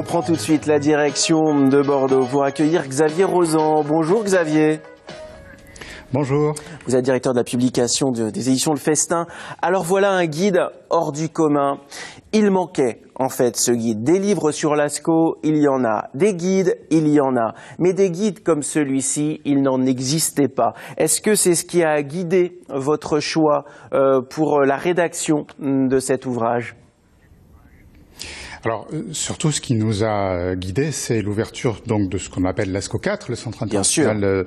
On prend tout de suite la direction de Bordeaux pour accueillir Xavier Rozan. Bonjour Xavier. Bonjour. Vous êtes directeur de la publication des éditions Le Festin. Alors voilà un guide hors du commun. Il manquait en fait ce guide. Des livres sur Lascaux, il y en a. Des guides, il y en a. Mais des guides comme celui-ci, il n'en existait pas. Est-ce que c'est ce qui a guidé votre choix pour la rédaction de cet ouvrage ? Alors, surtout, ce qui nous a guidés, c'est l'ouverture donc de ce qu'on appelle Lascaux 4, le centre international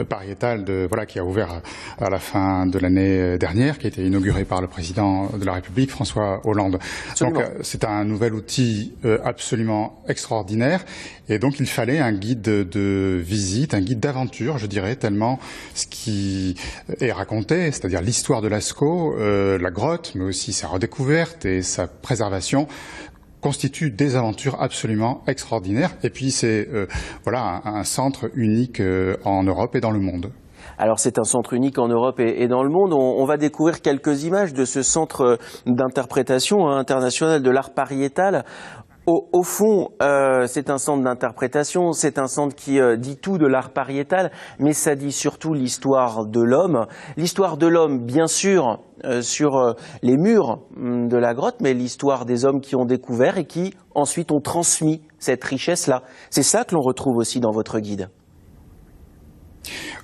pariétal qui a ouvert à la fin de l'année dernière, qui a été inauguré par le président de la République, François Hollande. Absolument. Donc, c'est un nouvel outil absolument extraordinaire. Et donc, il fallait un guide de visite, un guide d'aventure, je dirais, tellement ce qui est raconté, c'est-à-dire l'histoire de Lascaux, la grotte, mais aussi sa redécouverte et sa préservation, constitue des aventures absolument extraordinaires. Et puis c'est un centre unique en Europe et dans le monde. Alors c'est un centre unique en Europe et dans le monde. On va découvrir quelques images de ce centre d'interprétation international de l'art pariétal. Au fond, c'est un centre d'interprétation, c'est un centre qui dit tout de l'art pariétal, mais ça dit surtout l'histoire de l'homme. L'histoire de l'homme, bien sûr, sur les murs de la grotte, mais l'histoire des hommes qui ont découvert et qui, ensuite, ont transmis cette richesse-là. C'est ça que l'on retrouve aussi dans votre guide.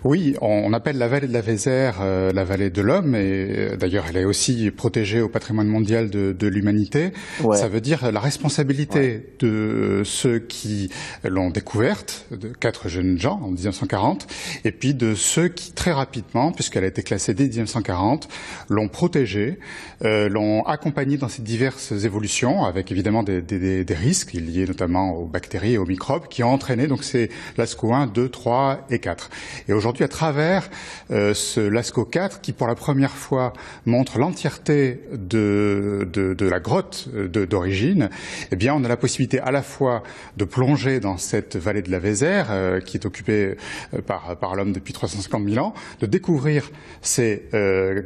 Oui, on appelle la vallée de la Vézère la vallée de l'homme, et d'ailleurs elle est aussi protégée au patrimoine mondial de l'humanité. Ouais. Ça veut dire la responsabilité de ceux qui l'ont découverte, de 4 jeunes gens en 1940, et puis de ceux qui très rapidement, puisqu'elle a été classée dès 1940, l'ont protégée, l'ont accompagnée dans ces diverses évolutions, avec évidemment des risques liés notamment aux bactéries et aux microbes, qui ont entraîné donc ces Lascaux 1, 2, 3 et 4. Et aujourd'hui, à travers ce Lascaux 4, qui pour la première fois montre l'entièreté de la grotte d'origine, eh bien, on a la possibilité à la fois de plonger dans cette vallée de la Vézère, qui est occupée par l'homme depuis 350 000 ans, de découvrir ces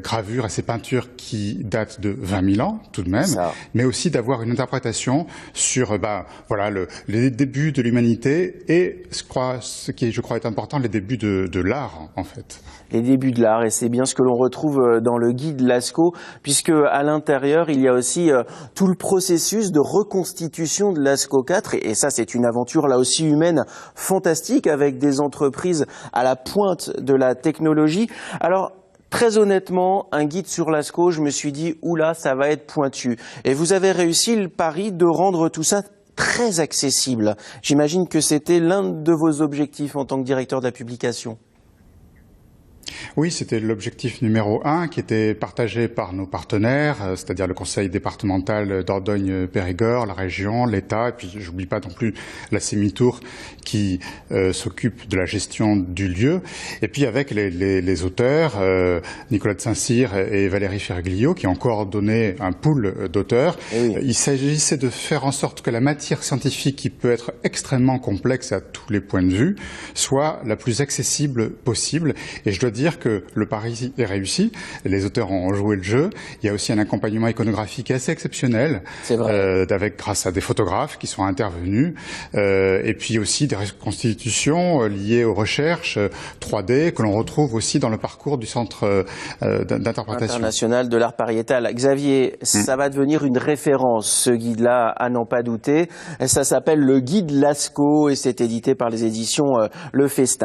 gravures et ces peintures qui datent de 20 000 ans, tout de même, mais aussi d'avoir une interprétation sur les débuts de l'humanité et ce qui, je crois, est important, les débuts de l'art, en fait. Les débuts de l'art, et c'est bien ce que l'on retrouve dans le guide Lascaux, puisque à l'intérieur, il y a aussi tout le processus de reconstitution de Lascaux 4, et ça, c'est une aventure là aussi humaine fantastique, avec des entreprises à la pointe de la technologie. Alors, très honnêtement, un guide sur Lascaux, je me suis dit, oula, ça va être pointu. Et vous avez réussi le pari de rendre tout ça très accessible. J'imagine que c'était l'un de vos objectifs en tant que directeur de la publication. Oui, c'était l'objectif numéro 1 qui était partagé par nos partenaires, c'est-à-dire le conseil départemental Dordogne-Périgord, la région, l'État, et puis j'oublie pas non plus la Sémitour qui s'occupe de la gestion du lieu, et puis avec les auteurs, Nicolas de Saint-Cyr et Valérie Ferriglio, qui ont coordonné un pool d'auteurs. Oui. Il s'agissait de faire en sorte que la matière scientifique, qui peut être extrêmement complexe à tous les points de vue, soit la plus accessible possible, et je dois dire que le pari est réussi, les auteurs ont joué le jeu, il y a aussi un accompagnement iconographique assez exceptionnel, grâce à des photographes qui sont intervenus, et puis aussi des reconstitutions liées aux recherches 3D que l'on retrouve aussi dans le parcours du centre d'interprétation international de l'art pariétal. Xavier, ça va devenir une référence, ce guide-là, à n'en pas douter. Ça s'appelle le guide Lascaux et c'est édité par les éditions Le Festin.